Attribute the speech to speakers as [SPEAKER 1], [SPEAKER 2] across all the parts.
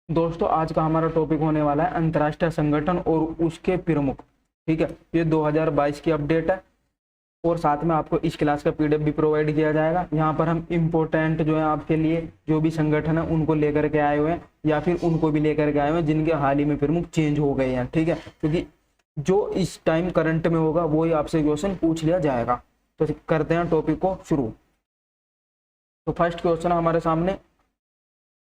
[SPEAKER 1] दोस्तों आज का हमारा टॉपिक होने वाला है अंतर्राष्ट्रीय संगठन और उसके प्रमुख। ठीक है, ये 2022 की अपडेट है और साथ में आपको इस क्लास का पीडीएफ भी प्रोवाइड किया जाएगा। यहाँ पर हम इम्पोर्टेंट जो है आपके लिए जो भी संगठन है उनको लेकर के आए हुए हैं या फिर उनको भी लेकर के आए हुए हैं जिनके हाल ही में प्रमुख चेंज हो गए हैं। ठीक है, क्योंकि जो इस टाइम करंट में होगा वही आपसे क्वेश्चन पूछ लिया जाएगा। तो करते हैं टॉपिक को शुरू। तो फर्स्ट क्वेश्चन हमारे सामने,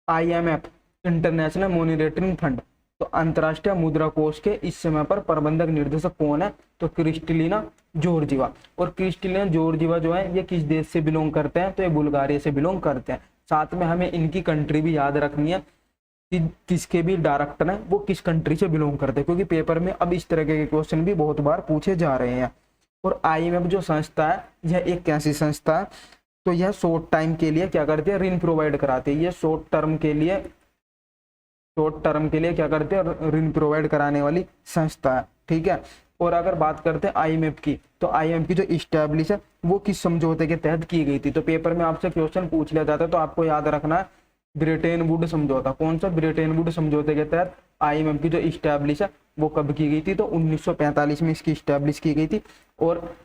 [SPEAKER 1] IMF इंटरनेशनल मॉनिटरिंग फंड, तो अंतर्राष्ट्रीय मुद्रा कोष के इस समय पर प्रबंधक निर्देशक कौन है? तो क्रिस्टलिना जॉर्जिवा। और क्रिस्टलिना जॉर्जिवा जो है ये किस देश से बिलोंग करते हैं? तो ये बुल्गारिया से बिलोंग करते हैं। साथ में हमें इनकी कंट्री भी याद रखनी है कि किसके भी डायरेक्टर हैं वो किस कंट्री से बिलोंग करते हैं, क्योंकि पेपर में अब इस तरह के क्वेश्चन भी बहुत बार पूछे जा रहे हैं। और IMF जो संस्था है यह एक कैसी संस्था है? तो यह शॉर्ट टाइम के लिए क्या करती है? ऋण प्रोवाइड कराती है। ये शॉर्ट टर्म के लिए क्या करते हैं? ऋण प्रोवाइड कराने वाली संस्था है। ठीक है, और अगर बात करते हैं IMF की, तो IMF की जो इस्टेब्लिश है वो किस समझौते के तहत की गई थी? तो पेपर में आपसे क्वेश्चन पूछ लिया जाता है तो आपको याद रखना है ब्रेटन वुड समझौता। कौन सा? ब्रेटन वुड समझौते के तहत IMF की जो इस्टेब्लिश है वो कब की गई थी? तो 1945 में इसकी इस्टेब्लिश की गई थी। और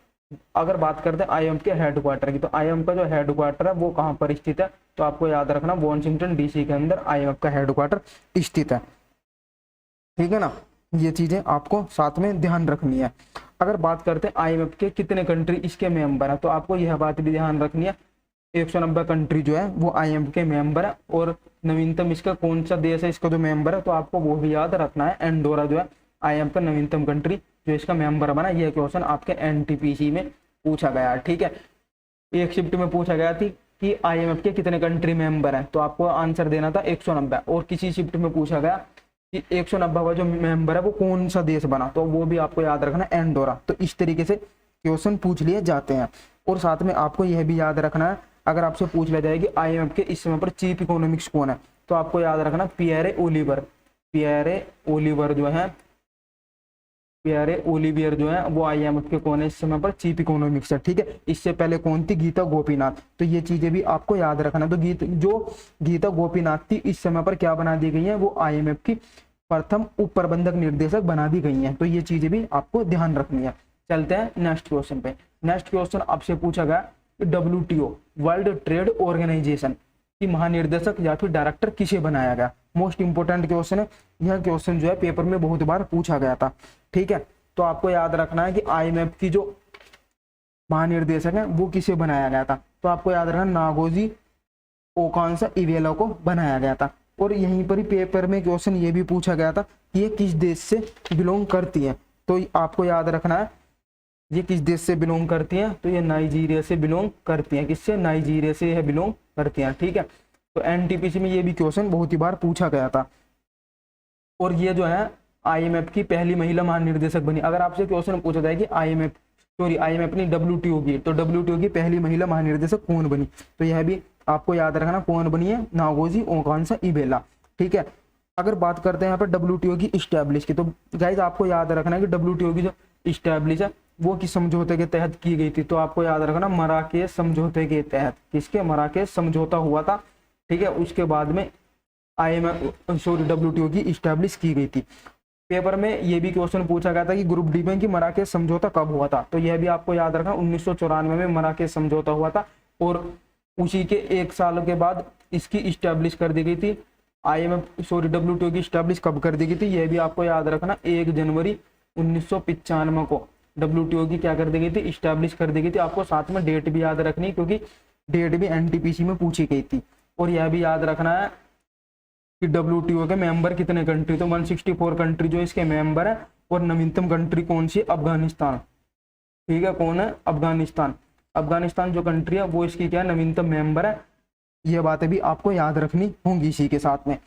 [SPEAKER 1] अगर बात करते हैं IMF के हेडक्वार्टर की, तो IMF का जो हेडक्वार्टर है वो कहाँ पर स्थित है? तो आपको याद रखना वॉशिंगटन DC के अंदर IMF का हेडक्वार्टर स्थित है। ठीक है ना, ये चीजें आपको साथ में ध्यान रखनी है। अगर बात करते हैं IMF के कितने कंट्री इसके मेंबर है, तो आपको यह बात भी ध्यान रखनी है 190 कंट्री जो है वो IMF के मेंबर है। और नवीनतम इसका कौन सा देश है इसका जो मेंबर है? तो आपको वो भी याद रखना है एंडोरा जो है IMF का नवीनतम कंट्री जो इसका मेंबर बना। यह क्वेश्चन आपके NTPC में पूछा गया। ठीक है, एक शिफ्ट में पूछा गया थी कि IMF के कितने कंट्री मेंबर हैं, तो आपको आंसर देना था 190। और किसी शिफ्ट में पूछा गया कि 190वां जो मेंबर है वो कौन सा देश बना, तो वो भी आपको याद रखना है एंडोरा। तो इस तरीके से क्वेश्चन पूछ लिए जाते हैं। और साथ में आपको यह भी याद रखना है, अगर आपसे पूछ लिया जाए कि IMF के इस समय पर चीफ इकोनॉमिक्स कौन है, तो आपको याद रखना पियरे ओलिवियर जो है वो IMF के कौन है इस समय पर? चीफ इकोनॉमिक्स है। ठीक है, इससे पहले कौन थी? गीता गोपीनाथ। तो ये चीजें भी आपको याद रखना। तो गीता गोपीनाथ थी इस समय पर क्या बना दी गई है? वो IMF की प्रथम उप प्रबंधक निर्देशक बना दी गई है। तो ये चीजें भी आपको ध्यान रखनी है। चलते हैं नेक्स्ट क्वेश्चन पे। नेक्स्ट क्वेश्चन आपसे पूछा गया WTO वर्ल्ड ट्रेड ऑर्गेनाइजेशन की महानिर्देशक या फिर डायरेक्टर किसे बनाया गया? मोस्ट इंपोर्टेंट क्वेश्चन है। यह क्वेश्चन जो है पेपर में बहुत बार पूछा गया था। ठीक है, तो आपको याद रखना है कि IMF की जो महानिर्देशक है वो किसे बनाया गया था? तो आपको याद रखना नागोजी ओकांसा-इवेला को बनाया गया था। और यहीं पर ही पेपर में क्वेश्चन ये भी पूछा गया था कि ये किस देश से बिलोंग करती है? तो आपको याद रखना है ये किस देश से बिलोंग करती हैं? तो ये नाइजीरिया से बिलोंग करती हैं। किससे? नाइजीरिया से यह बिलोंग करती हैं। ठीक है, तो NTPC में ये भी क्वेश्चन बहुत ही बार पूछा गया था। और ये जो है IMF की पहली महिला महानिर्देशक बनी। अगर आपसे क्वेश्चन पूछा जाए कि IMF नहीं WTO की, तो WTO की पहली महिला महानिर्देशक कौन बनी? तो यह भी आपको याद रखना कौन बनी है? नागोजी ओकांसा-इवेला। ठीक है, अगर बात करते हैं यहाँ पर WTO की इस्टेब्लिश की, तो गाइज आपको याद रखना है कि WTO की जो इस्टेब्लिश है वो किस समझौते के तहत की गई थी? तो आपको याद रखना मराकेश समझौते के तहत। किसके? मराकेश समझौता हुआ था। ठीक है, उसके बाद में WTO की इस्टेब्लिश की गई थी। पेपर में ये भी क्वेश्चन पूछा गया था कि ग्रुप डी में कि मराकेश समझौता कब हुआ था? तो यह भी आपको याद रखना 1994 में मराकेश समझौता हुआ था। और उसी के एक साल के बाद इसकी इस्टेब्लिश कर दी गई थी। WTO की इस्टेब्लिश कब कर दी गई थी? यह भी आपको याद रखना 1 जनवरी 1995 को WTO की क्या कर दी गई थी? इस्टेब्लिश कर दी गई थी। आपको साथ में डेट भी याद रखनी क्योंकि डेट भी NTPC में पूछी गई थी। और यह भी याद रखना है कि WTO के मेंबर कितने कंट्री? तो 164 कंट्री जो इसके मेंबर है। और नवीनतम कंट्री कौन सी? अफगानिस्तान। ठीक है, कौन है? अफगानिस्तान जो कंट्री है वो इसकी क्या नवीनतम मेंबर है। ये बातें भी आपको याद रखनी होंगी इसी के साथ में।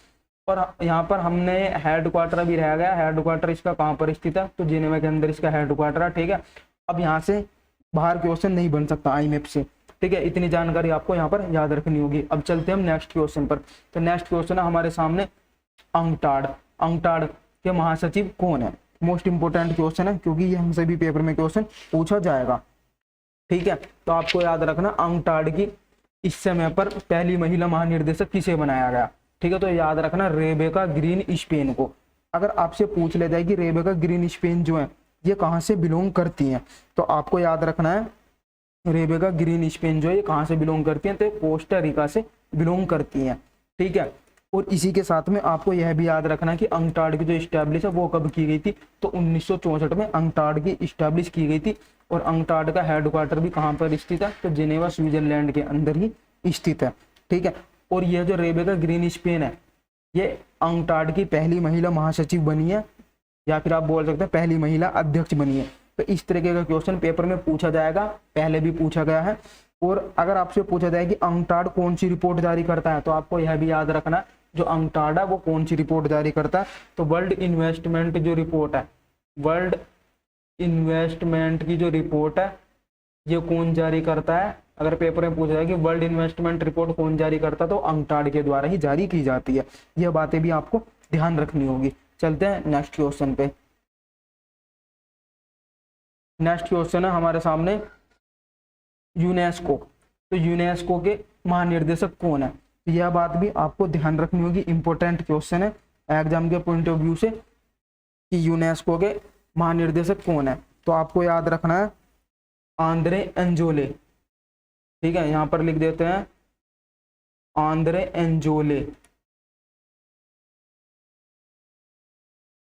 [SPEAKER 1] और यहाँ पर हमने हेडक्वार्टर भी रह गया। हेडक्वार्टर इसका कहाँ पर स्थित है? तो जिनेवा के अंदर इसका हेडक्वार्टर है। ठीक है, अब यहाँ से बाहर क्वेश्चन नहीं बन सकता IMF से। ठीक है, इतनी जानकारी आपको यहाँ पर याद रखनी होगी। अब चलते हैं हम नेक्स्ट क्वेश्चन पर। तो नेक्स्ट क्वेश्चन है हमारे सामने अंगटाड के महासचिव कौन है? मोस्ट इंपोर्टेंट क्वेश्चन है क्योंकि ये हमसे भी पेपर में क्वेश्चन पूछा जाएगा। ठीक है, तो आपको याद रखना अंगटाड की इस समय पर पहली महिला महानिर्देशक किसे बनाया गया? ठीक है। तो याद रखना रेबेका ग्रीनस्पैन को। अगर आपसे पूछ ले जाए कि रेबेका ग्रीनस्पैन जो है ये कहाँ से बिलोंग करती हैं, तो आपको याद रखना है रेबेका ग्रीनस्पैन जो है ये कहाँ से बिलोंग करती हैं, तो कोस्टा रिका से बिलोंग करती हैं, ठीक है। और इसी के साथ में आपको यह भी याद रखना है कि अंकटाड की जो स्टैब्लिश है वो कब की गई थी, तो 1964 में अंकटाड की स्टैब्लिश की गई थी। और अंकटाड का हेडक्वार्टर भी कहाँ पर स्थित है, तो जिनेवा स्विट्जरलैंड के अंदर ही स्थित है, ठीक है। और यह जो रेबेका ग्रीनस्पैन है ये अंकटाड की पहली महिला महासचिव बनी है, या फिर आप बोल सकते हैं पहली महिला अध्यक्ष बनी है। तो इस तरीके का क्वेश्चन पेपर में पूछा जाएगा, पहले भी पूछा गया है। और अगर आपसे पूछा जाए कि अंकटाड कौन सी रिपोर्ट जारी करता है, तो आपको यह भी याद रखना जो अंकटाड है वो कौन सी रिपोर्ट जारी करता है, तो वर्ल्ड इन्वेस्टमेंट जो रिपोर्ट है, वर्ल्ड इन्वेस्टमेंट की जो रिपोर्ट है ये कौन जारी करता है। अगर पेपर में पूछा जाए कि वर्ल्ड इन्वेस्टमेंट रिपोर्ट कौन जारी करता है, तो अंकटाड के द्वारा ही जारी की जाती है। यह बातें भी आपको ध्यान रखनी होगी। चलते हैं नेक्स्ट क्वेश्चन पे। नेक्स्ट क्वेश्चन है हमारे सामने यूनेस्को। तो यूनेस्को के महानिर्देशक कौन है, तो यह बात भी आपको ध्यान रखनी होगी, इंपॉर्टेंट क्वेश्चन है एग्जाम के पॉइंट ऑफ व्यू से कि यूनेस्को के महानिर्देशक कौन है। तो आपको याद रखना है आंद्रे एंजोले, ठीक है, यहां पर लिख देते हैं आंद्रे एंजोले।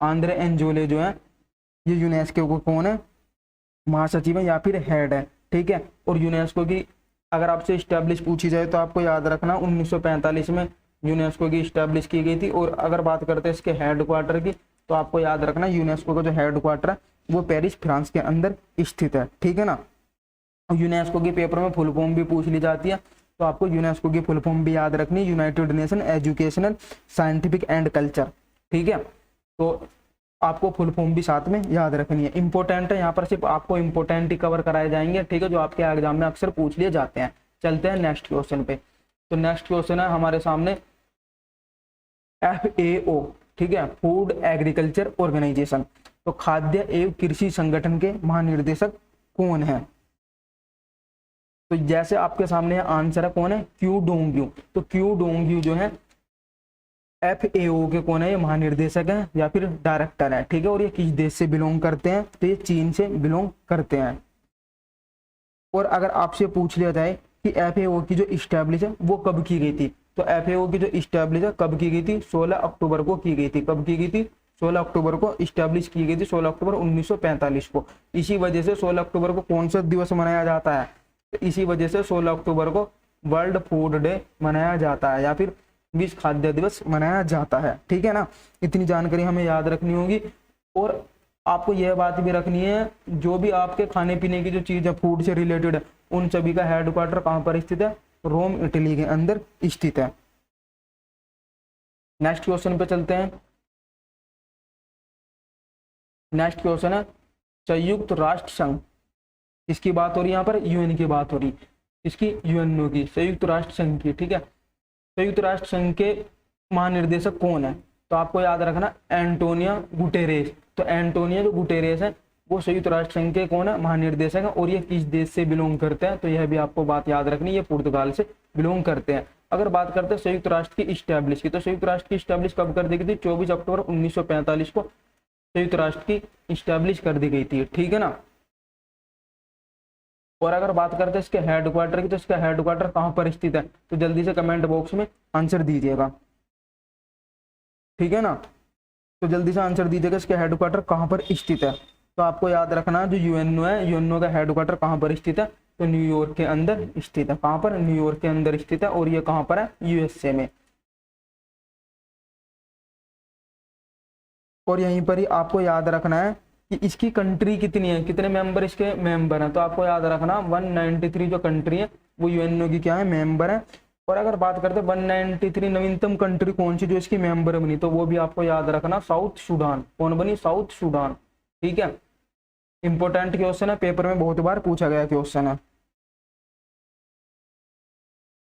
[SPEAKER 1] आंद्रे एंजोले जो है ये यूनेस्को को कौन है, महासचिव है या फिर हेड है, ठीक है। और यूनेस्को की अगर आपसे स्टैब्लिश पूछी जाए तो आपको याद रखना 1945 में यूनेस्को की स्टैब्लिश की गई थी। और अगर बात करते हैं इसके हेड क्वार्टर की, तो आपको याद रखना यूनेस्को का जो हेड क्वार्टर है वो पेरिस फ्रांस के अंदर स्थित है, ठीक है ना। यूनेस्को के पेपर में फुल फॉर्म भी पूछ ली जाती है, तो आपको यूनेस्को की फुल फॉर्म भी याद रखनी, United nation educational scientific and culture, ठीक है। तो आपको फुल फॉर्म भी साथ में याद रखनी है, इंपॉर्टेंट है। यहाँ पर सिर्फ आपको इंपॉर्टेंट ही कवर कराए जाएंगे, ठीक है, जो आपके एग्जाम में अक्सर पूछ लिए जाते हैं। चलते हैं नेक्स्ट क्वेश्चन पे। तो नेक्स्ट क्वेश्चन है हमारे सामने FAO, ठीक है, फूड एग्रीकल्चर ऑर्गेनाइजेशन। तो खाद्य एवं कृषि संगठन के महानिर्देशक कौन है, तो जैसे आपके सामने आंसर है कौन है, क्यू डोंग्यू। तो क्यू डोंग्यू जो है FAO के कौन है, ये महानिर्देशक है या फिर डायरेक्टर है, ठीक है। और ये किस देश से बिलोंग करते हैं, तो ये चीन से बिलोंग करते हैं। और अगर आपसे पूछ लिया जाए कि FAO की जो इस्टेब्लिश है वो कब की गई थी, तो FAO की जो इस्टेब्लिश है कब की गई थी, 16 अक्टूबर को की गई थी। कब की गई थी, 16 अक्टूबर को इस्टेब्लिश की गई थी, 16 अक्टूबर 1945 को। इसी वजह से 16 अक्टूबर को कौन सा दिवस मनाया जाता है, तो इसी वजह से 16 अक्टूबर को वर्ल्ड फूड डे मनाया जाता है या फिर विश्व खाद्य दिवस मनाया जाता है, ठीक है ना। इतनी जानकारी हमें याद रखनी होगी। और आपको यह बात भी रखनी है जो भी आपके खाने पीने की जो चीज है फूड से रिलेटेड है उन सभी का हेडक्वार्टर कहाँ पर स्थित है, रोम इटली के अंदर स्थित है। नेक्स्ट क्वेश्चन पे चलते हैं। नेक्स्ट क्वेश्चन है संयुक्त राष्ट्र संघ, किसकी बात हो रही है यहाँ पर, UN की बात हो रही, इसकी UNO की, संयुक्त राष्ट्र संघ की, ठीक है। संयुक्त राष्ट्र संघ के महानिर्देशक कौन है, तो आपको याद रखना एंटोनियो गुटेरेस। तो एंटोनियो जो गुटेरेस है वो संयुक्त राष्ट्र संघ के कौन है, महानिर्देशक है। और ये किस देश से बिलोंग करते हैं, तो यह भी आपको बात याद रखनी, ये पुर्तगाल से बिलोंग करते हैं। अगर बात करते हैं संयुक्त राष्ट्र की स्टैब्लिश की, तो संयुक्त राष्ट्र की स्टैब्लिश कब कर दी गई थी, 24 अक्टूबर 1945 को संयुक्त राष्ट्र की स्टैब्लिश कर दी गई थी, ठीक है ना। और अगर बात करते हैं इसके हेडक्वार्टर की, तो इसका हेडक्वार्टर कहाँ पर स्थित है, तो जल्दी से कमेंट बॉक्स में आंसर दीजिएगा, ठीक है ना। तो जल्दी से आंसर दीजिएगा इसका हेडक्वार्टर कहाँ पर स्थित है। तो आपको याद रखना जो UNO है, UNO का हेडक्वार्टर कहाँ पर स्थित है, तो न्यूयॉर्क के अंदर स्थित है। कहाँ पर, न्यूयॉर्क के अंदर स्थित है। और ये कहाँ पर है, USA में। और यहीं पर ही आपको याद रखना है कि इसकी कंट्री कितनी है, कितने मेंबर इसके मेंबर हैं, तो आपको याद रखना 193 जो कंट्री है वो UNO की क्या है, मेंबर है। और अगर बात करते हैं 193 नवीनतम कंट्री कौन सी जो इसकी मेंबर बनी, तो वो भी आपको याद रखना साउथ सूडान। कौन बनी, साउथ सूडान, ठीक है। इंपॉर्टेंट क्वेश्चन है, पेपर में बहुत बार पूछा गया क्वेश्चन है।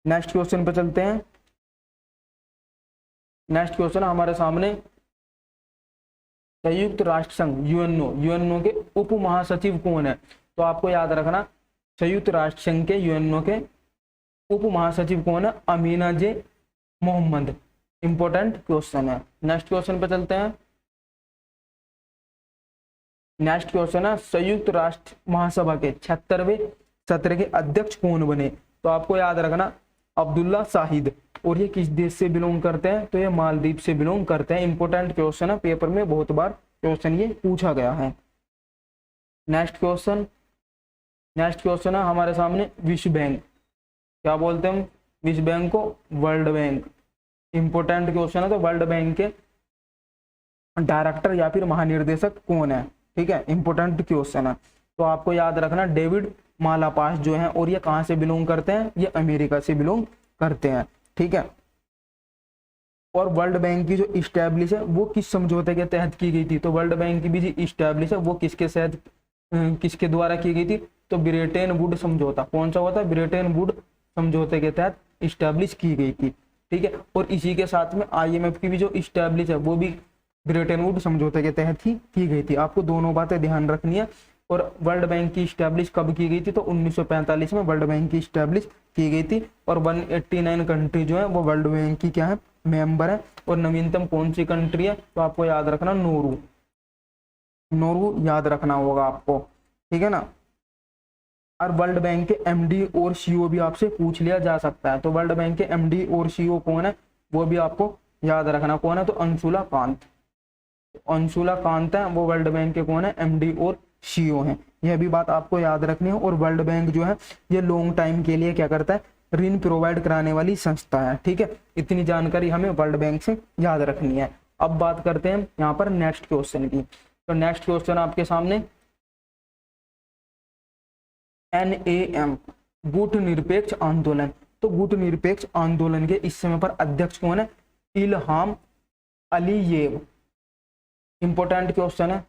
[SPEAKER 1] नेक्स्ट क्वेश्चन पे चलते हैं। नेक्स्ट क्वेश्चन हमारे सामने संयुक्त राष्ट्र संघ UNO के उप महासचिव कौन है, तो आपको याद रखना संयुक्त राष्ट्र संघ के UNO के उप महासचिव कौन है, अमीना जे मोहम्मद, इंपॉर्टेंट क्वेश्चन है। नेक्स्ट क्वेश्चन पे चलते हैं। नेक्स्ट क्वेश्चन है संयुक्त राष्ट्र महासभा के 76वें सत्र के अध्यक्ष कौन बने? तो आपको याद रखना अब्दुल्ला शाहिद। और ये किस देश से बिलोंग करते हैं? तो ये मालदीव से बिलोंग करते हैं। इंपॉर्टेंट क्वेश्चन है, पेपर में बहुत बार क्वेश्चन ये पूछा गया है। नेक्स्ट क्वेश्चन है हमारे सामने विश्व बैंक। क्या बोलते हैं हम विश्व बैंक को? World bank. इंपॉर्टेंट क्वेश्चन है। तो वर्ल्ड बैंक के डायरेक्टर या फिर महानिर्देशक कौन है? ठीक है, इंपॉर्टेंट क्वेश्चन है। तो आपको याद रखना डेविड मालापास जो है, और ये कहाँ से बिलोंग करते हैं? ये अमेरिका से बिलोंग करते हैं। ठीक है, और वर्ल्ड बैंक की जो इस्टेब्लिश है वो किस समझौते के तहत की गई थी? तो वर्ल्ड बैंक की भी जो इस्टेब्लिश है वो किसके द्वारा की गई थी? तो ब्रेटन वुड समझौता। कौन सा होता है? ब्रेटन वुड समझौते के तहत इस्टेब्लिश की गई थी। ठीक है, और इसी के साथ में IMF की भी जो इस्टेब्लिश है वो भी ब्रेटन वुड समझौते के तहत ही की गई थी। आपको दोनों बातें ध्यान रखनी है। और वर्ल्ड बैंक की इस्टेब्लिश कब की गई थी? तो 1945 में वर्ल्ड बैंक की इस्टेब्लिश की गई थी। और 189 कंट्री जो है वो वर्ल्ड बैंक की क्या है? मेंबर है। और नवीनतम कौन सी कंट्री है? तो आपको याद रखना नोरू याद रखना होगा आपको। ठीक है ना। और वर्ल्ड बैंक के MD और CEO भी आपसे पूछ लिया जा सकता है। तो वर्ल्ड बैंक के MD और CEO कौन है वो भी आपको याद रखना। कौन है? तो अंशुला कांत है, वो वर्ल्ड बैंक के कौन है? MD और CEO हैं। यह भी बात आपको याद रखनी है। और वर्ल्ड बैंक जो है ये लॉन्ग टाइम के लिए क्या करता है? ऋण प्रोवाइड कराने वाली संस्था है। ठीक है, इतनी जानकारी हमें वर्ल्ड बैंक से याद रखनी है। अब बात करते हैं यहाँ पर नेक्स्ट क्वेश्चन की। तो नेक्स्ट क्वेश्चन आपके सामने NAM गुट निरपेक्ष आंदोलन। तो गुट निरपेक्ष आंदोलन के इस समय पर अध्यक्ष कौन है? Ilham Aliyev. इंपॉर्टेंट क्वेश्चन है।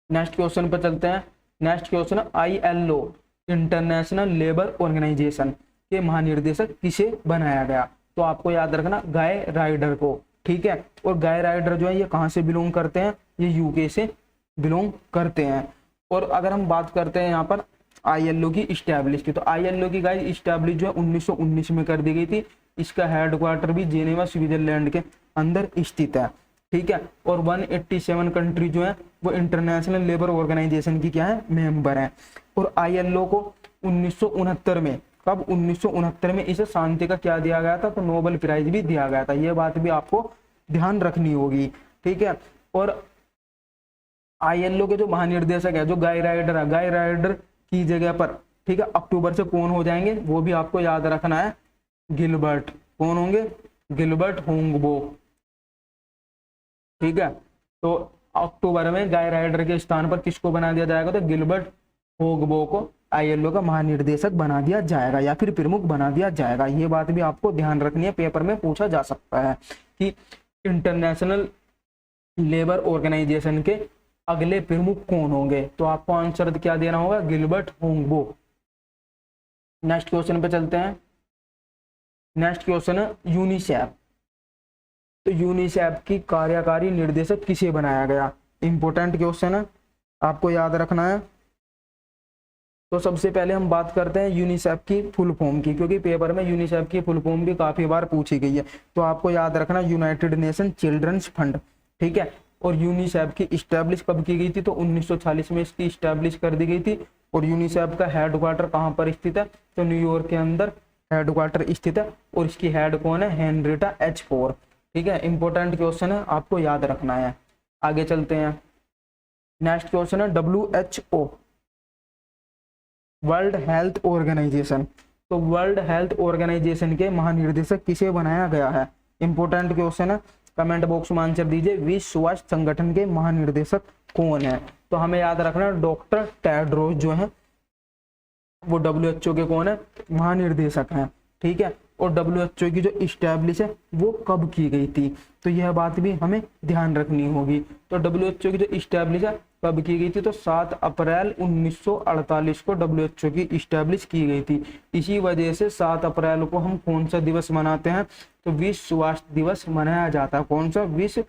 [SPEAKER 1] नेक्स्ट क्वेश्चन पर चलते हैं। Next question ILO International Labour Organisation के महानिर्देशक किसे बनाया गया? तो आपको याद रखना गाय राइडर को। ठीक है, और गाय राइडर जो है ये कहाँ से बिलोंग करते हैं? ये UK से बिलोंग करते हैं। और अगर हम बात करते हैं यहाँ पर ILO की इस्टेब्लिश की, तो ILO की गाइस इस्टेब्लिश जो है 1919 में कर दी गई थी। इसका हेडक्वार्टर भी जेनेवा स्विट्जरलैंड के अंदर स्थित है। ठीक है, और 187 कंट्री जो है वो इंटरनेशनल लेबर ऑर्गेनाइजेशन की क्या है? मेंबर है। और ILO को 1969 में, कब? 1969 में इसे शांति का क्या दिया गया था? तो नोबेल प्राइज भी दिया गया था। यह बात भी आपको ध्यान रखनी होगी। ठीक है, और ILO के जो महानिर्देशक है जो गाय राइडर है, गाय राइडर की जगह पर ठीक है अक्टूबर से कौन हो जाएंगे वो भी आपको याद रखना है? गिलबर्ट। कौन होंगे? Gilbert Houngbo. ठीक है, तो अक्टूबर में गाय राइडर के स्थान पर किसको बना दिया जाएगा? तो गिलबर्ट होंगबो को ILO का महानिर्देशक बना दिया जाएगा या फिर प्रमुख बना दिया जाएगा। ये बात भी आपको ध्यान रखनी है, पेपर में पूछा जा सकता है कि इंटरनेशनल लेबर ऑर्गेनाइजेशन के अगले प्रमुख कौन होंगे? तो आपको आंसर क्या देना होगा? Gilbert Houngbo. नेक्स्ट क्वेश्चन पे चलते हैं। नेक्स्ट क्वेश्चन है यूनिसेफ। तो यूनिसेफ की कार्यकारी निर्देशक किसे बनाया गया? इंपॉर्टेंट क्वेश्चन है, आपको याद रखना है। तो सबसे पहले हम बात करते हैं यूनिसेफ की फुल फॉर्म की, क्योंकि पेपर में यूनिसेफ की फुल फॉर्म भी काफी बार पूछी गई है। तो आपको याद रखना यूनाइटेड नेशन चिल्ड्रंस फंड। ठीक है, और यूनिसेफ की इस्टेब्लिश कब की गई थी? तो 1940 में इसकी इस्टेब्लिश कर दी गई थी। और यूनिसेफ का हेडक्वार्टर कहाँ पर स्थित है? तो न्यूयॉर्क के अंदर हेडक्वार्टर स्थित है। और इसकी हेड कौन है? Henrietta H. फोर। ठीक है, इंपॉर्टेंट क्वेश्चन है, आपको याद रखना है। आगे चलते हैं। नेक्स्ट क्वेश्चन है WHO वर्ल्ड हेल्थ ऑर्गेनाइजेशन। तो वर्ल्ड हेल्थ ऑर्गेनाइजेशन के महानिर्देशक किसे बनाया गया है? इंपॉर्टेंट क्वेश्चन है, कमेंट बॉक्स में आंसर दीजिए। विश्व स्वास्थ्य संगठन के महानिर्देशक कौन है? तो हमें याद रखना डॉक्टर टेड्रोस जो है वो WHO के कौन है? महानिर्देशक हैं। ठीक है, और WHO की जो इस्टेब्लिश है वो कब की गई थी? तो यह बात भी हमें ध्यान रखनी होगी। तो WHO की जो इस्टेब्लिश है कब की गई थी? तो 7 अप्रैल 1948 को WHO की इस्टेब्लिश की गई थी। इसी वजह से 7 अप्रैल को हम कौन सा दिवस मनाते हैं? तो विश्व स्वास्थ्य दिवस मनाया जाता है। कौन सा? विश्व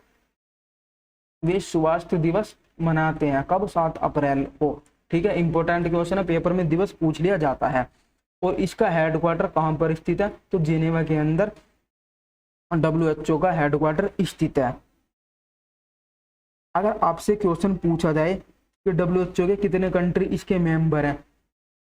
[SPEAKER 1] स्वास्थ्य दिवस मनाते हैं। कब? 7 अप्रैल को। ठीक है, इंपॉर्टेंट क्वेश्चन है, पेपर में दिवस पूछ लिया जाता है। और इसका हेडक्वार्टर कहाँ पर स्थित है, तो जिनेवा के अंदर WHO का हेडक्वार्टर स्थित है। अगर आपसे क्वेश्चन पूछा जाए कि WHO के कितने कंट्री इसके मेंबर हैं,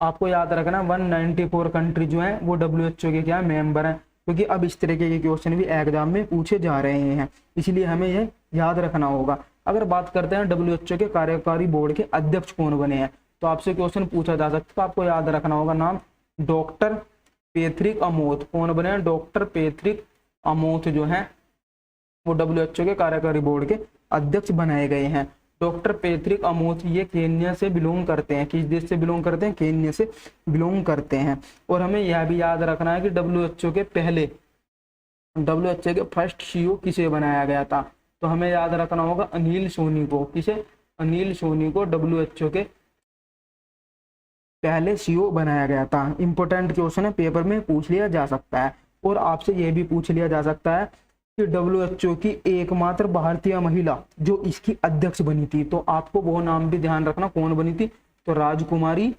[SPEAKER 1] आपको याद रखना 194 कंट्री जो है वो WHO के क्या मेंबर हैं, क्योंकि अब इस तरीके के क्वेश्चन भी एग्जाम में पूछे जा रहे हैं, इसलिए हमें यह याद रखना होगा। अगर बात करते हैं WHO के कार्यकारी बोर्ड के अध्यक्ष कौन बने हैं, तो आपसे क्वेश्चन पूछा जा सकता है, आपको याद रखना होगा नाम डॉक्टर पैट्रिक अमोथ। कौन बने हैं, डॉक्टर पैट्रिक अमोथ जो है वो WHO के कार्यकारी बोर्ड के अध्यक्ष बनाए गए हैं। डॉक्टर पैट्रिक अमोथ ये केन्या से बिलोंग करते हैं। किस देश से बिलोंग करते हैं, केन्या से बिलोंग करते हैं। और हमें यह भी याद रखना है कि WHO के फर्स्ट CEO किसे बनाया गया था, तो हमें याद रखना होगा अनिल सोनी को। किसे, अनिल सोनी को WHO के पहले CEO बनाया गया था। इंपॉर्टेंट क्वेश्चन है, पेपर में पूछ लिया जा सकता है। और आपसे यह भी पूछ लिया जा सकता है कि WHO की एकमात्र भारतीय महिला जो इसकी अध्यक्ष बनी थी, तो आपको वो नाम भी ध्यान रखना, कौन बनी थी, तो राजकुमारी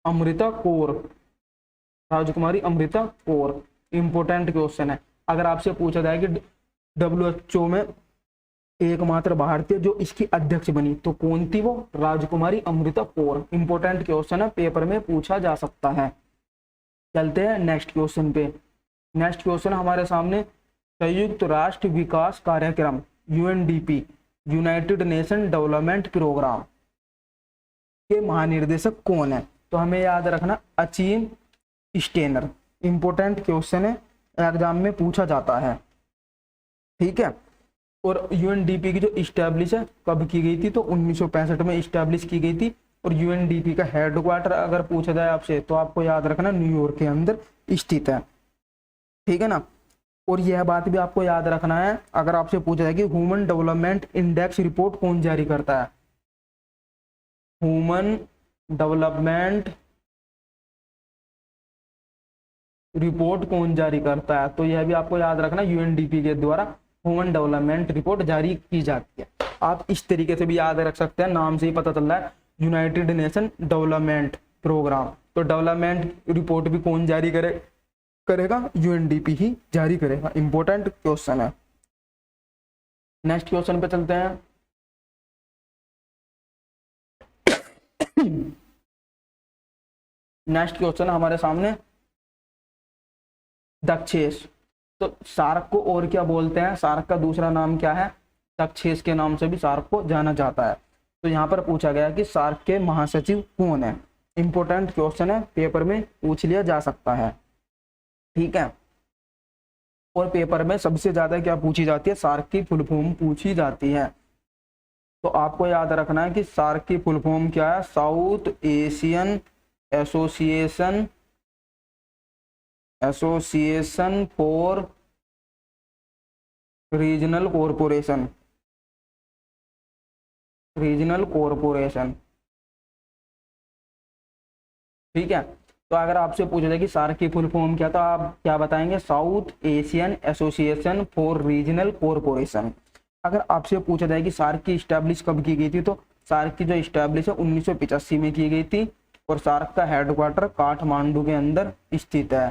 [SPEAKER 1] अमृता कौर। राजकुमारी अमृता कौर इंपॉर्टेंट क्वेश्चन है। अगर आपसे पूछा जाए कि WHO में एकमात्र भारतीय जो इसकी अध्यक्ष बनी, तो कौन थी वो, राजकुमारी अमृता कौर। इंपॉर्टेंट क्वेश्चन है, पेपर में पूछा जा सकता है। चलते हैं नेक्स्ट क्वेश्चन पे। नेक्स्ट क्वेश्चन हमारे सामने, संयुक्त राष्ट्र विकास कार्यक्रम UNDP United Nation Development Programme के महानिर्देशक कौन है, तो हमें याद रखना अचीम स्टेनर। इंपॉर्टेंट क्वेश्चन है, एग्जाम में पूछा जाता है, ठीक है। और UNDP की जो इस्टेब्लिश है कब की गई थी, तो 1965 में इस्टेब्लिश की गई थी। और UNDP का हेडक्वार्टर अगर पूछा जाए आपसे, तो आपको याद रखना न्यूयॉर्क के अंदर स्थित है, ठीक है ना। और यह बात भी आपको याद रखना है, अगर आपसे पूछा जाए कि ह्यूमन डेवलपमेंट इंडेक्स रिपोर्ट कौन जारी करता है, ह्यूमन डेवलपमेंट रिपोर्ट कौन जारी करता है, तो यह भी आपको याद रखना UNDP के द्वारा ह्यूमन डेवलपमेंट रिपोर्ट जारी की जाती है। आप इस तरीके से भी याद रख सकते हैं, नाम से ही पता चल रहा है यूनाइटेड नेशन डेवलपमेंट प्रोग्राम, तो डेवलपमेंट रिपोर्ट भी कौन जारी करेगा, UNDP ही जारी करेगा। इंपॉर्टेंट क्वेश्चन है। नेक्स्ट क्वेश्चन पे चलते हैं। नेक्स्ट क्वेश्चन हमारे सामने दक्षेश। तो सार्क को और क्या बोलते हैं, सार्क का दूसरा नाम क्या है, दक्षेश के नाम से भी सार्क को जाना जाता है। तो यहाँ पर पूछा गया कि सार्क के महासचिव कौन है। इंपॉर्टेंट क्वेश्चन है, पेपर में पूछ लिया जा सकता है, ठीक है। और पेपर में सबसे ज्यादा क्या पूछी जाती है, सार्क की फुल फॉर्म पूछी जाती है। तो आपको याद रखना है कि सार्क की फुल फॉर्म क्या है, south Asian association for regional corporation, ठीक है। तो अगर आपसे पूछा जाए कि सार्क की फुल फॉर्म क्या, तो आप क्या बताएंगे, south Asian association for regional corporation. अगर आपसे पूछा जाए कि सार्क की स्टैब्लिश कब की गई थी, तो सार्क की जो स्टैब्लिश है 1985 में की गई थी। और सार्क का हेडक्वार्टर काठमांडू के अंदर स्थित है।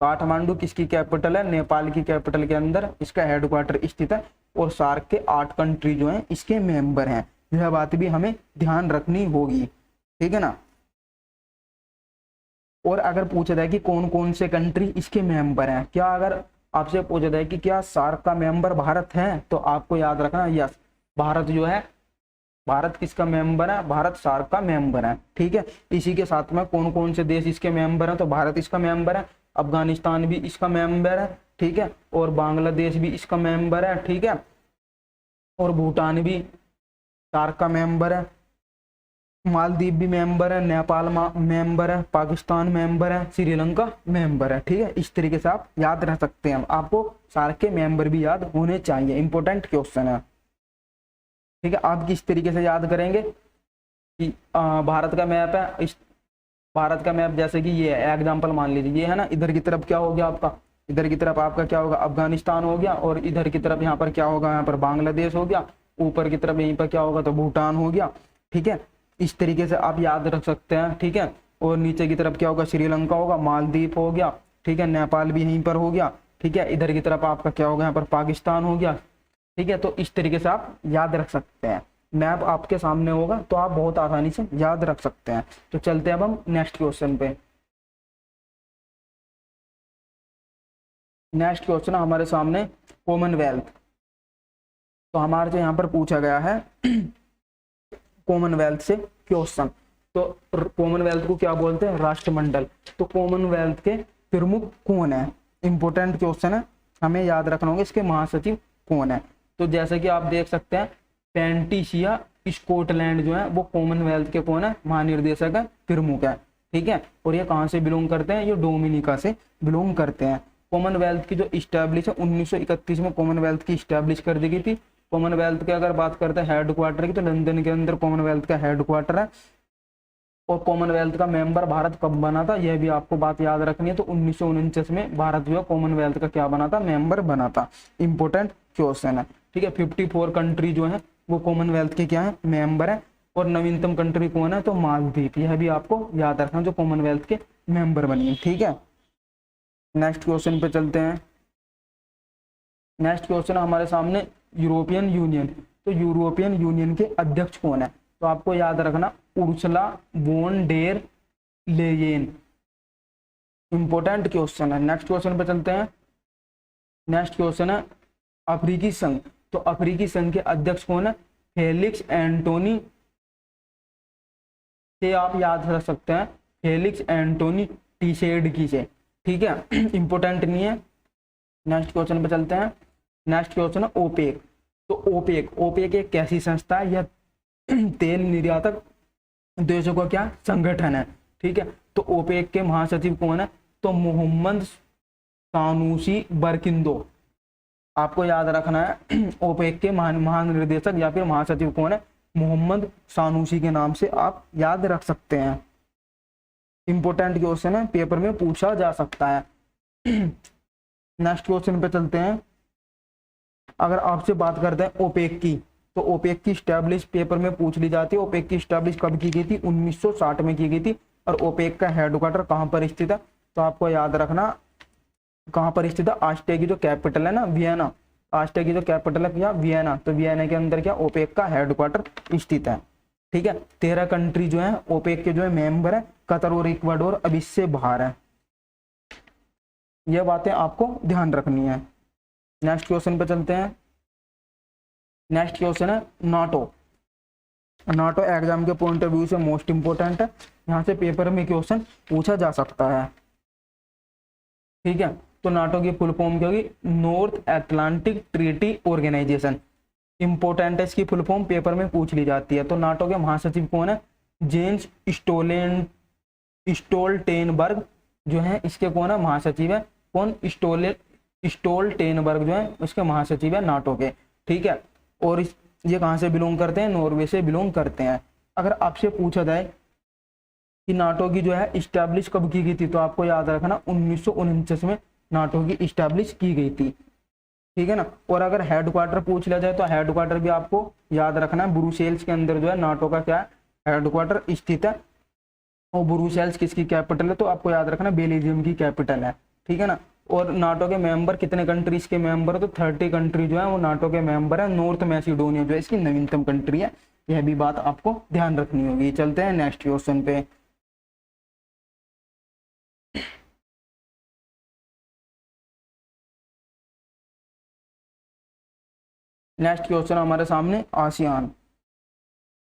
[SPEAKER 1] काठमांडू किसकी कैपिटल है, नेपाल की कैपिटल के अंदर इसका हेडक्वार्टर स्थित है। और सार्क के 8 कंट्री जो हैं इसके मेंबर हैं, यह बात भी हमें ध्यान रखनी होगी, ठीक है ना। और अगर पूछा जाए कि कौन कौन से कंट्री इसके मेंबर हैं, क्या अगर आपसे पूछा जाए कि क्या सार्क का मेंबर भारत है, तो आपको याद रखना यस, भारत जो है, भारत किसका मेंबर है, भारत सार्क का मेंबर है, ठीक है। इसी के साथ में कौन कौन से देश इसके मेंबर हैं, तो भारत इसका मेंबर है, अफगानिस्तान भी इसका मेंबर है, ठीक है। और बांग्लादेश भी इसका मेंबर है, ठीक है। और भूटान भी सार्क का मेंबर है, मालदीव भी मेंबर है, नेपाल मेंबर है, पाकिस्तान मेंबर है, श्रीलंका मेंबर है, ठीक है। इस तरीके से आप याद रख सकते हैं। आपको सार्क के मेंबर भी याद होने चाहिए, इंपॉर्टेंट क्वेश्चन है, ठीक है। आप किस तरीके से याद करेंगे कि भारत का मैप है, इस भारत का मैप जैसे कि ये है, एग्जाम्पल मान लीजिए ये है ना, इधर की तरफ क्या हो गया आपका, इधर की तरफ आपका क्या होगा, अफगानिस्तान हो गया। और इधर की तरफ यहाँ पर क्या होगा, यहाँ पर बांग्लादेश हो गया। ऊपर की तरफ यहीं पर क्या होगा, तो भूटान हो गया, ठीक है। इस तरीके से आप याद रख सकते हैं, ठीक है। और नीचे की तरफ क्या होगा, श्रीलंका होगा, मालदीव हो गया, ठीक है, नेपाल भी यहीं पर हो गया, ठीक है। इधर की तरफ आपका क्या होगा, यहाँ पर पाकिस्तान हो गया, ठीक है। तो इस तरीके से आप याद रख सकते हैं, मैप आपके सामने होगा तो आप बहुत आसानी से याद रख सकते हैं। तो चलते हैं अब हम नेक्स्ट क्वेश्चन पे। नेक्स्ट क्वेश्चन हमारे सामने कॉमनवेल्थ। तो हमारे से यहाँ पर पूछा गया है कॉमनवेल्थ से क्वेश्चन। तो कॉमनवेल्थ को क्या बोलते हैं, राष्ट्रमंडल। तो कॉमनवेल्थ के प्रमुख कौन है, इंपॉर्टेंट क्वेश्चन है, हमें याद रखना होगा इसके महासचिव कौन है। तो जैसे कि आप देख सकते हैं पेंटिसिया स्कॉटलैंड जो है वो कॉमनवेल्थ के कौन है, महानिर्देशक है, प्रमुख है, ठीक है। और ये कहाँ से बिलोंग करते हैं, ये डोमिनिका से बिलोंग करते हैं। कॉमनवेल्थ की जो इस्टेब्लिश है 1931 में कॉमनवेल्थ की इस्टेब्लिश कर दी गई थी। कॉमनवेल्थ के अगर बात करते हैं हेडक्वार्टर की, तो लंदन के अंदर कॉमनवेल्थ का हेडक्वार्टर है। और कॉमनवेल्थ का मेंबर भारत कब बना था, यह भी आपको बात याद रखनी है। तो 1949 में भारत जो है कॉमनवेल्थ का क्या बना था, मेंबर बना था। इंपॉर्टेंट क्वेश्चन है, ठीक है। 54 कंट्री जो है वो कॉमनवेल्थ के क्या है, मेंबर है। और नवीनतम कंट्री कौन है, तो मालदीव, यह भी आपको याद रखना जो कॉमनवेल्थ के मेंबर बनी है, ठीक है। नेक्स्ट क्वेश्चन पे चलते हैं। नेक्स्ट क्वेश्चन हमारे सामने यूरोपियन यूनियन। तो यूरोपियन यूनियन के अध्यक्ष कौन है, तो आपको याद रखना Ursula von der Leyen. Important question है। नेक्स्ट क्वेश्चन पे चलते हैं। नेक्स्ट क्वेश्चन है अफ्रीकी संघ। तो अफ्रीकी संघ के अध्यक्ष कौन है, फेलिक्स एंटोनी, से आप याद रख सकते हैं फेलिक्स एंटोनी टीसेडकी से, ठीक है। इंपॉर्टेंट नहीं है। नेक्स्ट क्वेश्चन पे चलते हैं। नेक्स्ट क्वेश्चन है ओपेक। तो ओपेक, ओपेक एक कैसी संस्था है, यह तेल निर्यातक देशों का क्या संगठन है, ठीक है। तो ओपेक के महासचिव कौन है, तो मोहम्मद सानूसी बरकिंदो, आपको याद रखना है। ओपेक के महानिर्देशक या फिर महासचिव कौन है, मोहम्मद सानूसी के नाम से आप याद रख सकते हैं। इंपॉर्टेंट क्वेश्चन है, पेपर में पूछा जा सकता है। नेक्स्ट क्वेश्चन पे चलते हैं। अगर आपसे बात करते हैं ओपेक की, तो ओपेक की स्टैब्लिश पेपर में पूछ ली जाती है। ओपेक की स्टैब्लिश कब की गई थी, 1960 में की गई थी। और ओपेक का हेडक्वार्टर कहाँ पर स्थित है, तो आपको याद रखना कहाँ पर स्थित है, ऑस्ट्रिया की जो कैपिटल है ना, वियना, ऑस्ट्रिया की जो कैपिटल है क्या, वियना। तो वियना के अंदर क्या ओपेक का हेडक्वार्टर स्थित है, ठीक है। 13 कंट्री जो है ओपेक के जो है मेंबर है, कतर और इक्वाडोर अब इससे बाहर है। यह बातें आपको ध्यान रखनी है। नेक्स्ट क्वेश्चन पे चलते हैं। नेक्स्ट क्वेश्चन है नाटो। नाटो एग्जाम के पॉइंट ऑफ व्यू से मोस्ट इंपोर्टेंट है, यहाँ से पेपर में क्वेश्चन पूछा जा सकता है, ठीक है। तो नाटो की फुल फॉर्म क्या होगी, North Atlantic Treaty Organisation. Important है, इसकी फुल फॉर्म पेपर में पूछ ली जाती है। तो नाटो के महासचिव कौन है, जेन्स स्टोल्टेनबर्ग जो है इसके कौन है महासचिव है, कौन, स्टोल्टेनबर्ग जो है उसके महासचिव है नाटो के, ठीक है। और ये कहाँ से बिलोंग करते हैं, नॉर्वे से बिलोंग करते हैं। अगर आपसे पूछा जाए कि नाटो की जो है इस्टेब्लिश कब की गई थी, तो आपको याद रखना 1949 में नाटो की इस्टेब्लिश की गई थी, ठीक है ना। और अगर हेडक्वार्टर पूछ लिया जाए तो हेडक्वार्टर भी आपको याद रखना है, ब्रुसेल्स के अंदर जो है नाटो का क्या है हेडक्वार्टर स्थित है। और ब्रुसेल्स किसकी कैपिटल है, तो आपको याद रखना बेल्जियम की कैपिटल है, ठीक है ना। और नाटो के मेंबर कितने कंट्रीज के मेंबर है, तो 30 कंट्री जो है वो नाटो के मेंबर है। नॉर्थ मैसिडोनिया जो है इसकी नवीनतम कंट्री है, यह भी बात आपको ध्यान रखनी होगी। चलते हैं नेक्स्ट क्वेश्चन पे। नेक्स्ट क्वेश्चन हमारे सामने आसियान।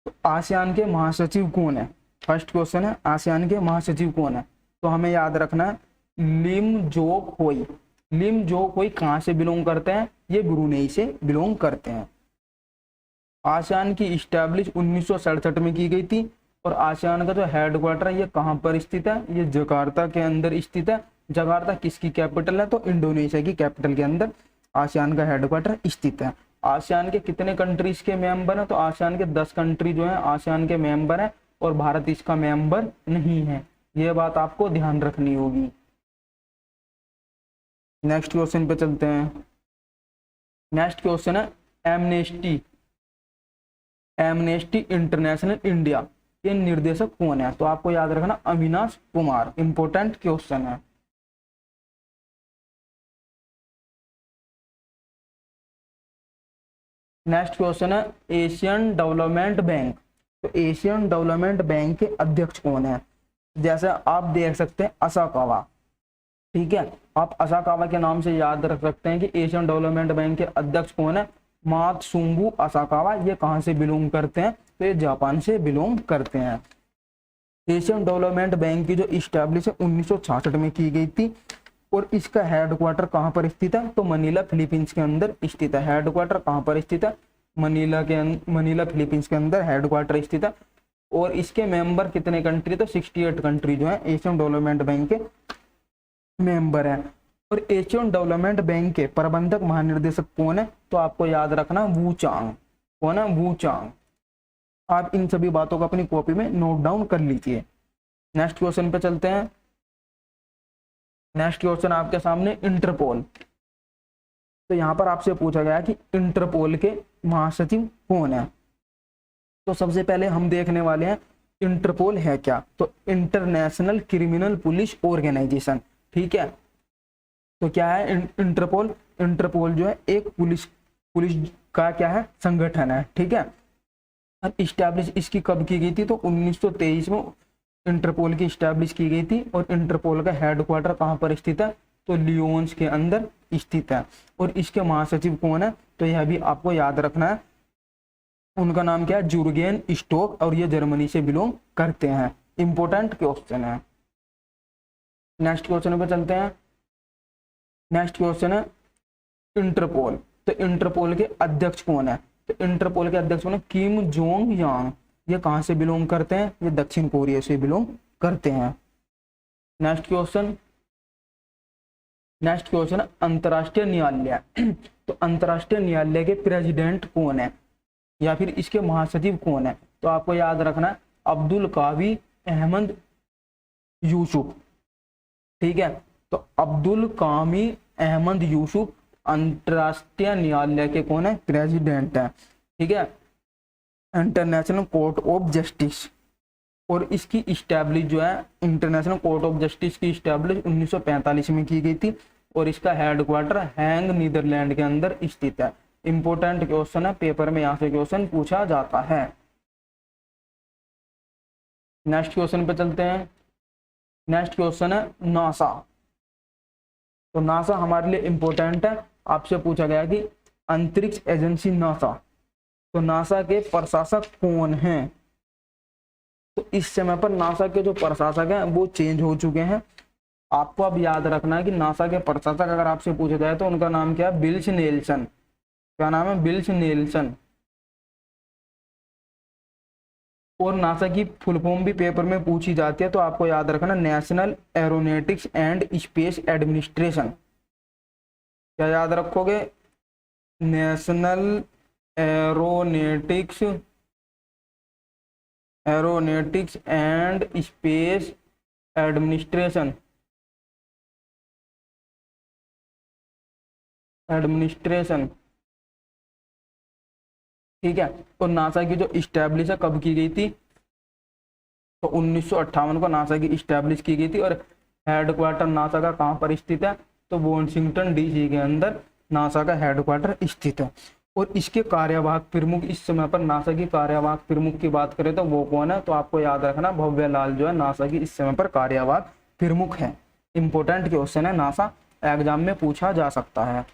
[SPEAKER 1] तो आसियान के महासचिव कौन है, फर्स्ट क्वेश्चन है आसियान के महासचिव कौन है। तो हमें याद रखना है लिम जोक होई। लिम जोक होई कहाँ से बिलोंग करते हैं, ये ब्रुनेई से बिलोंग करते हैं। आसियान की इस्टेब्लिश 1967 में की गई थी। और आसियान का जो हेडक्वार्टर है ये कहाँ पर स्थित है, ये जकार्ता के अंदर स्थित है। जकार्ता किसकी कैपिटल है, तो इंडोनेशिया की कैपिटल के अंदर आसियान का हेडक्वार्टर स्थित है। आसियान के कितने कंट्रीज के मेंबर हैं, तो आसियान के 10 कंट्री जो है आसियान के मेंबर हैं और भारत इसका मेंबर नहीं है, यह बात आपको ध्यान रखनी होगी। नेक्स्ट क्वेश्चन पे चलते हैं। नेक्स्ट क्वेश्चन है एमनेस्टी। Amnesty international India. के निर्देशक कौन है? तो आपको याद रखना अविनाश कुमार। इंपॉर्टेंट क्वेश्चन है। नेक्स्ट क्वेश्चन है एशियन डेवलपमेंट बैंक। तो एशियन डेवलपमेंट बैंक के अध्यक्ष कौन है? जैसे आप देख सकते हैं असाकावा, ठीक है, आप असाकावा के नाम से याद रख सकते हैं कि एशियन डेवलपमेंट बैंक के अध्यक्ष कौन है? मात्सुंगु असाकावा। ये कहां से बिलोंग करते हैं? तो ये जापान से बिलोंग करते हैं। एशियन डेवलपमेंट बैंक की जो इस्टेब्लिश है 1966 में की गई थी और इसका हेडक्वार्टर कहां पर स्थित है? तो मनीला फिलीपींस के अंदर स्थित है। हेडक्वार्टर कहां पर स्थित है? मनीला फिलीपींस के अंदर हेडक्वार्टर स्थित है। और इसके मेंबर कितने कंट्री? तो 68 कंट्री जो है एशियन डेवलपमेंट बैंक के मेंबर हैं। और एशियन डेवलपमेंट बैंक के प्रबंधक महानिर्देशक कौन है? तो आपको याद रखना वू चांग। कौन है? वू चांग। आप इन सभी बातों को अपनी कॉपी में नोट डाउन कर लीजिए। नेक्स्ट क्वेश्चन पे चलते हैं। नेक्स्ट क्वेश्चन आपके सामने इंटरपोल। तो यहां पर आपसे पूछा गया कि इंटरपोल के महासचिव कौन है? तो सबसे पहले हम देखने वाले हैं इंटरपोल है क्या। तो इंटरनेशनल क्रिमिनल पुलिस ऑर्गेनाइजेशन, ठीक है। तो क्या है इंटरपोल? इंटरपोल जो है एक पुलिस का क्या है? संगठन है, ठीक है। अब इस्टेब्लिश इसकी कब की गई थी? तो 1923 में इंटरपोल की इस्टेब्लिश की गई थी। और इंटरपोल का हेडक्वार्टर कहां पर स्थित है? तो लियोन्स के अंदर स्थित है। और इसके महासचिव कौन है? तो यह भी आपको याद रखना है। उनका नाम क्या है? Jurgen Stock. और ये जर्मनी से बिलोंग करते हैं। इंपॉर्टेंट क्वेश्चन है। नेक्स्ट क्वेश्चन पे चलते हैं। नेक्स्ट क्वेश्चन है इंटरपोल। तो इंटरपोल के अध्यक्ष कौन है? तो इंटरपोल के अध्यक्ष कौन है? किम जोंग यांग। ये कहां से बिलोंग करते हैं? ये दक्षिण कोरिया से बिलोंग करते हैं। Next question. नेक्स्ट क्वेश्चन अंतरराष्ट्रीय न्यायालय। तो अंतरराष्ट्रीय न्यायालय के प्रेसिडेंट कौन है या फिर इसके महासचिव कौन है? तो आपको याद रखना है अब्दुल कावी अहमद यूसुफ, ठीक है। तो अब्दुल कामी अहमद यूसुफ अंतरराष्ट्रीय न्यायालय के कौन है? प्रेसिडेंट है, ठीक है। International court of justice. और इसकी इस्टेब्लिश जो है इंटरनेशनल कोर्ट ऑफ जस्टिस की इस्टेब्लिश 1945 में की गई थी। और इसका हेडक्वार्टर हैंग नीदरलैंड के अंदर स्थित है। इंपॉर्टेंट क्वेश्चन है, पेपर में यहाँ से क्वेश्चन पूछा जाता है। नेक्स्ट क्वेश्चन पे चलते हैं। नेक्स्ट क्वेश्चन है नासा। तो नासा हमारे लिए इंपॉर्टेंट है। आपसे पूछा गया कि अंतरिक्ष एजेंसी नासा, तो नासा के प्रशासक कौन हैं? तो इस समय पर नासा के जो प्रशासक हैं वो चेंज हो चुके हैं। आपको अब याद रखना है कि नासा के प्रशासक अगर आपसे पूछा जाए तो उनका नाम क्या है? Bills Nelson. क्या नाम है? Bills Nelson. और नासा की फुल फॉर्म भी पेपर में पूछी जाती है, तो आपको याद रखना national aeronautics and space administration. क्या याद रखोगे? National aeronautics and space administration. ठीक है। और नासा की जो इस्टेब्लिश है कब की गई थी? तो 1958 को नासा की इस्टेब्लिश की गई थी। और हेडक्वार्टर नासा का कहाँ पर स्थित है? तो वॉशिंगटन डीसी के अंदर नासा का हेडक्वार्टर स्थित है। और इसके कार्यवाहक प्रमुख, इस समय पर नासा की कार्यवाहक प्रमुख की बात करें तो वो कौन है? तो आपको याद रखना भव्य लाल जो है नासा की इस समय पर कार्यवाहक प्रमुख है। इंपॉर्टेंट क्वेश्चन है, नासा एग्जाम में पूछा जा सकता है।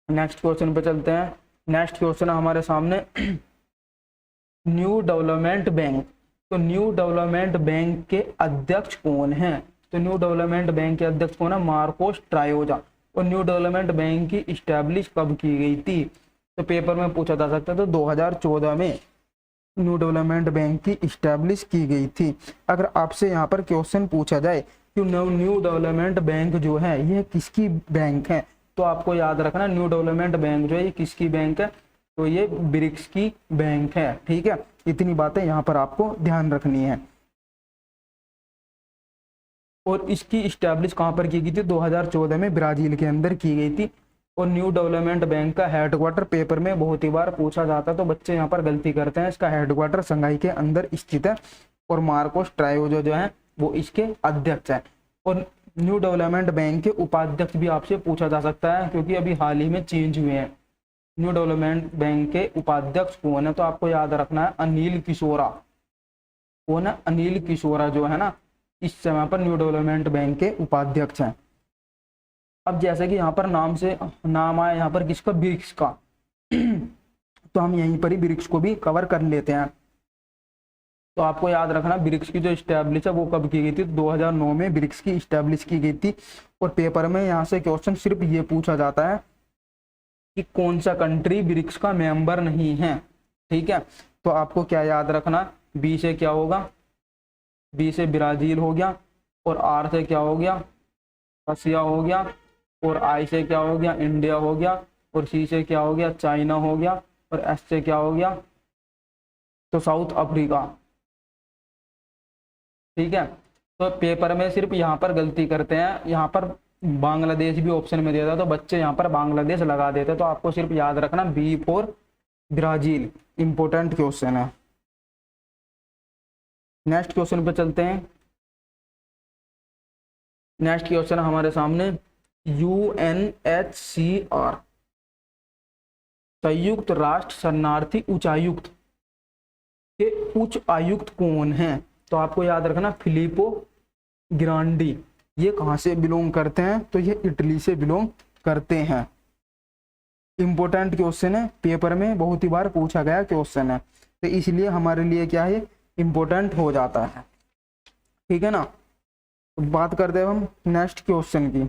[SPEAKER 1] नेक्स्ट क्वेश्चन पे चलते हैं। नेक्स्ट क्वेश्चन हमारे सामने न्यू डेवलपमेंट बैंक। तो न्यू डेवलपमेंट बैंक के अध्यक्ष कौन है? तो न्यू डेवलपमेंट बैंक के अध्यक्ष कौन है? मार्कोस ट्रायोजा। और न्यू डेवलपमेंट बैंक की इस्टेब्लिश कब की गई थी? तो पेपर में पूछा जा सकता है। तो 2014 में न्यू डेवलपमेंट बैंक की इस्टेब्लिश की गई थी। अगर आपसे यहाँ पर क्वेश्चन पूछा जाए कि न्यू डेवलपमेंट बैंक जो है यह किसकी बैंक है, तो आपको याद रखना न्यू डेवलपमेंट बैंक जो है ये किसकी बैंक है? तो ये ब्रिक्स की बैंक है, ठीक है। इतनी बातें यहाँ पर आपको ध्यान रखनी है। और इसकी इस्टेब्लिश कहाँ पर की गई थी? 2014 में ब्राजील के अंदर की गई थी। और न्यू डेवलपमेंट बैंक का हेडक्वार्टर पेपर में बहुत ही बार पूछा जाता है, तो बच्चे यहाँ पर गलती करते हैं। इसका हेडक्वार्टर शंघाई के अंदर स्थित है और मार्कोस ट्रायोजो जो है वो इसके अध्यक्ष है। और न्यू डेवलपमेंट बैंक के उपाध्यक्ष भी आपसे पूछा जा सकता है, क्योंकि अभी हाल ही में चेंज हुए हैं। न्यू डेवलपमेंट बैंक के उपाध्यक्ष कौन है, तो आपको याद रखना है अनिल किशोरा। कौन है? अनिल किशोरा जो है ना, इस समय पर न्यू डेवलपमेंट बैंक के उपाध्यक्ष हैं। अब जैसे कि यहाँ पर नाम आया यहाँ पर किसका, ब्रिक्स का तो हम यहीं पर ही ब्रिक्स को भी कवर कर लेते हैं। तो आपको याद रखना ब्रिक्स की जो स्टैब्लिश है वो कब की गई थी, 2009 में ब्रिक्स की स्टैब्लिश की गई थी। और पेपर में यहाँ से क्वेश्चन सिर्फ ये पूछा जाता है कि कौन सा कंट्री ब्रिक्स का मेंबर नहीं है। ठीक है, तो आपको क्या याद रखना, बी से क्या होगा, बी से ब्राजील हो गया, और आर से क्या हो गया, रसिया हो गया, और आई से क्या हो गया, इंडिया हो गया, और सी से क्या हो गया, चाइना हो गया, और एस से क्या हो गया, तो साउथ अफ्रीका। ठीक है, तो पेपर में सिर्फ यहाँ पर गलती करते हैं, यहाँ पर बांग्लादेश भी ऑप्शन में देता, तो बच्चे यहाँ पर बांग्लादेश लगा देते। तो आपको सिर्फ याद रखना B for Brazil. Important question है। नेक्स्ट क्वेश्चन पे चलते हैं। नेक्स्ट क्वेश्चन हमारे सामने, UNHCR संयुक्त राष्ट्र शरणार्थी उच्चायुक्त के उच्च आयुक्त कौन हैं, तो आपको याद रखना फिलिपो ग्रांडी। ये कहाँ से बिलोंग करते हैं, तो ये इटली से बिलोंग करते हैं। इंपोर्टेंट क्वेश्चन है, पेपर में बहुत ही बार पूछा गया क्वेश्चन है, तो इसलिए हमारे लिए क्या है, इंपोर्टेंट हो जाता है। ठीक है ना, तो बात करते हैं हम नेक्स्ट क्वेश्चन की।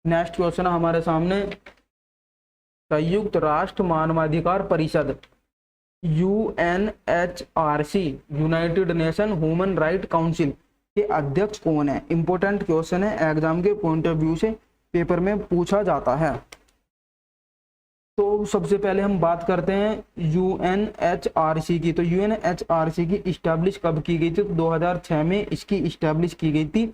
[SPEAKER 1] नेक्स्ट क्वेश्चन हमारे सामने, संयुक्त राष्ट्र मानवाधिकार परिषद UNHRC United nation human right council के अध्यक्ष कौन है। इंपोर्टेंट क्वेश्चन है, एग्जाम के पॉइंट ऑफ व्यू से पेपर में पूछा जाता है। तो सबसे पहले हम बात करते हैं UNHRC की। तो UNHRC की इस्टेब्लिश कब की गई थी, तो 2006 में इसकी इस्टेब्लिश की गई थी।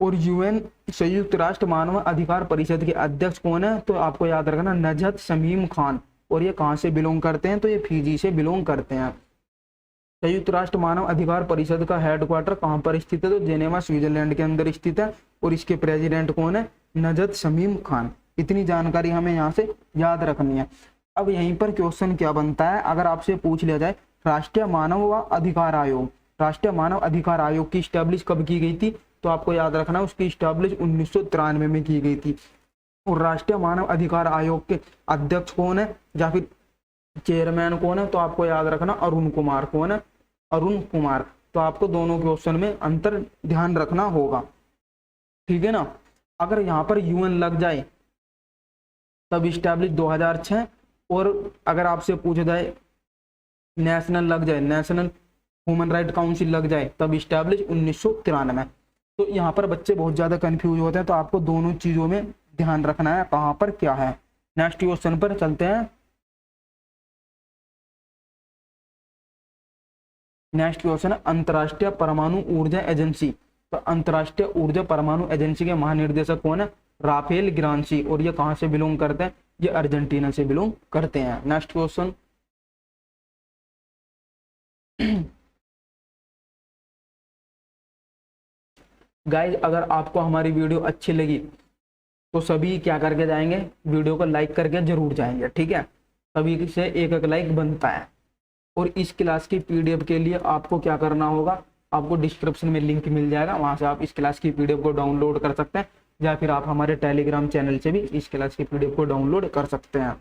[SPEAKER 1] और UN संयुक्त राष्ट्र मानव अधिकार परिषद के अध्यक्ष कौन है, तो आपको याद रखना नजहत शमीम खान। और ये कहाँ से बिलोंग करते हैं, तो ये फिजी से बिलोंग करते हैं। संयुक्त राष्ट्र मानव अधिकार परिषद का हेडक्वार्टर कहाँ पर स्थित है, तो जेनेवा स्विट्जरलैंड के अंदर स्थित है। और इसके प्रेसिडेंट कौन है, नजहत शमीम खान। इतनी जानकारी हमें यहाँ से याद रखनी है। अब यहीं पर क्वेश्चन क्या बनता है, अगर आपसे पूछ लिया जाए राष्ट्रीय मानव अधिकार आयोग, राष्ट्रीय मानव अधिकार आयोग की स्टैब्लिश कब की गई थी, तो आपको याद रखना उसकी स्टैब्लिश 1993 में की गई थी। और राष्ट्रीय मानव अधिकार आयोग के अध्यक्ष कौन है या फिर चेयरमैन कौन है, तो आपको याद रखना अरुण कुमार। कौन है, अरुण कुमार। तो आपको दोनों क्वेश्चन में अंतर ध्यान रखना होगा। ठीक है ना, अगर यहाँ पर UN लग जाए तब स्टैब्लिश 2006, और अगर आपसे पूछा जाए नेशनल लग जाए, नेशनल ह्यूमन राइट काउंसिल लग जाए, तब स्टैब्लिश 1993। तो यहाँ पर बच्चे बहुत ज़्यादा कंफ्यूज होते हैं, तो आपको दोनों चीज़ों में ध्यान रखना है कहाँ पर क्या है। नेक्स्ट क्वेश्चन पर चलते हैं। नेक्स्ट क्वेश्चन है, अंतर्राष्ट्रीय परमाणु ऊर्जा एजेंसी। तो अंतर्राष्ट्रीय ऊर्जा परमाणु एजेंसी के महानिर्देशक कौन है, राफेल ग्रांसी। और ये कहाँ से बिलोंग करते हैं, ये अर्जेंटीना से बिलोंग करते हैं। नेक्स्ट क्वेश्चन, गाइज अगर आपको हमारी वीडियो अच्छी लगी तो सभी क्या करके जाएंगे, वीडियो को लाइक करके जरूर जाएंगे। ठीक है, सभी से एक एक लाइक बनता है। और इस क्लास की PDF के लिए आपको क्या करना होगा, आपको डिस्क्रिप्शन में लिंक मिल जाएगा, वहां से आप इस क्लास की PDF को डाउनलोड कर सकते हैं, या फिर आप हमारे टेलीग्राम चैनल से भी इस क्लास की PDF को डाउनलोड कर सकते हैं।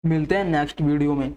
[SPEAKER 1] मिलते हैं नेक्स्ट वीडियो में।